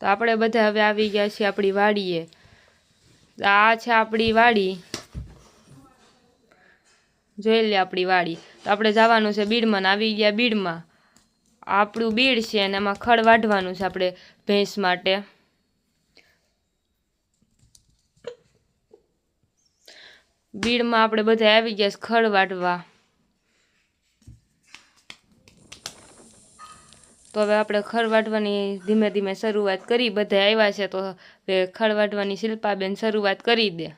તો આપણે બધા હવે આવી ગયા છીએ આપણી વાડીએ। આ છે આપણી વાડી, જોઈ લે આપણી વાડી। તો આપણે જવાનું છે બીડમાં, આવી ગયા બીડમાં। આપણું બીડ છે અને એમાં ખડ વાઢવાનું છે આપણે ભેંસ માટે। બીડમાં આપણે બધા આવી ગયા છે ખડ વાઢવા। તો હવે આપણે ખડ વાઢવાની ધીમે ધીમે શરૂઆત કરી। બધા આવ્યા છે તો હવે ખડ વાઢવાની શિલ્પાબેન શરૂઆત કરી દે।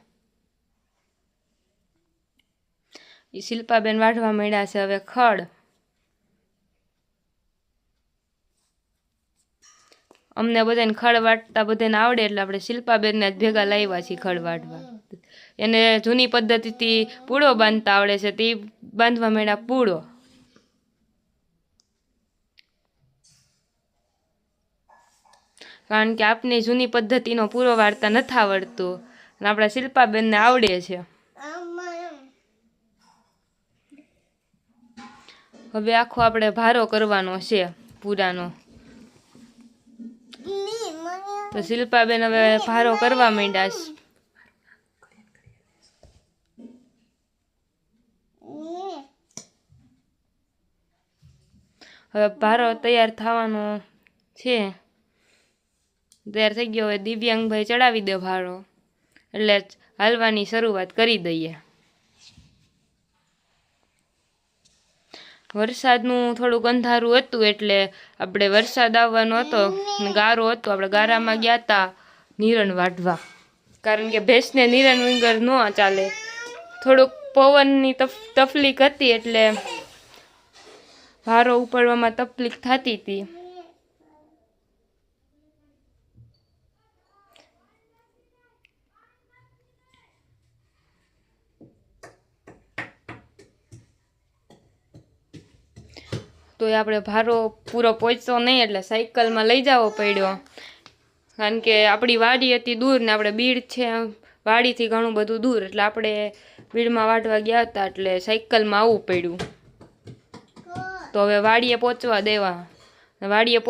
એ શિલ્પાબેન વાઢવા માંડ્યા છે હવે ખડ। અમને બધાને ખડ વાટતા બધાને આવડે એટલે આપણે શિલ્પાબેનને જ ભેગા લાવ્યા છીએ ખડ વાટવા। એને જૂની પદ્ધતિથી પૂળો બાંધતા આવડે છે, તે બાંધવા માંડ્યા પૂળો। કારણ કે આપને જૂની પદ્ધતિનો પૂરો વાળતા નથી આવડતો અને આપણા શિલ્પાબેનને આવડે છે। હવે આખો આપણે ભારો કરવાનો છે પૂરાનો। તો શિલ્પાબેન હવે ભારો કરવા માંડ્યા છે। હવે ભારો તૈયાર થવાનો છે, તૈયાર થઈ ગયો। હવે દિવ્યાંગભાઈ ચડાવી દે ભારો, એટલે હાલવાની શરૂઆત કરી દઈએ। વરસાદનું થોડુંક અંધારું હતું એટલે આપણે વરસાદ આવવાનો હતો, ગારો હતો, આપણે ગારામાં ગયા હતા નિરણ વાઢવા। કારણ કે ભેંસને નિરણ વગર ન ચાલે, થોડુંક પવનની તકલીફ હતી એટલે ભારો ઉપાડવામાં તકલીફ થતી હતી। તો એ આપણે ભારો પૂરો પહોંચ્યો નહીં એટલે સાયકલમાં લઈ જવો પડ્યો। કારણ કે આપણી વાડી હતી દૂર ને આપણે બીડ છે વાડીથી ઘણું બધું દૂર, એટલે આપણે બીડમાં વાઢવા ગયા હતા એટલે સાયકલમાં આવવું પડ્યું। તો હવે વાડીએ પહોંચવા દેવા, વાડીએ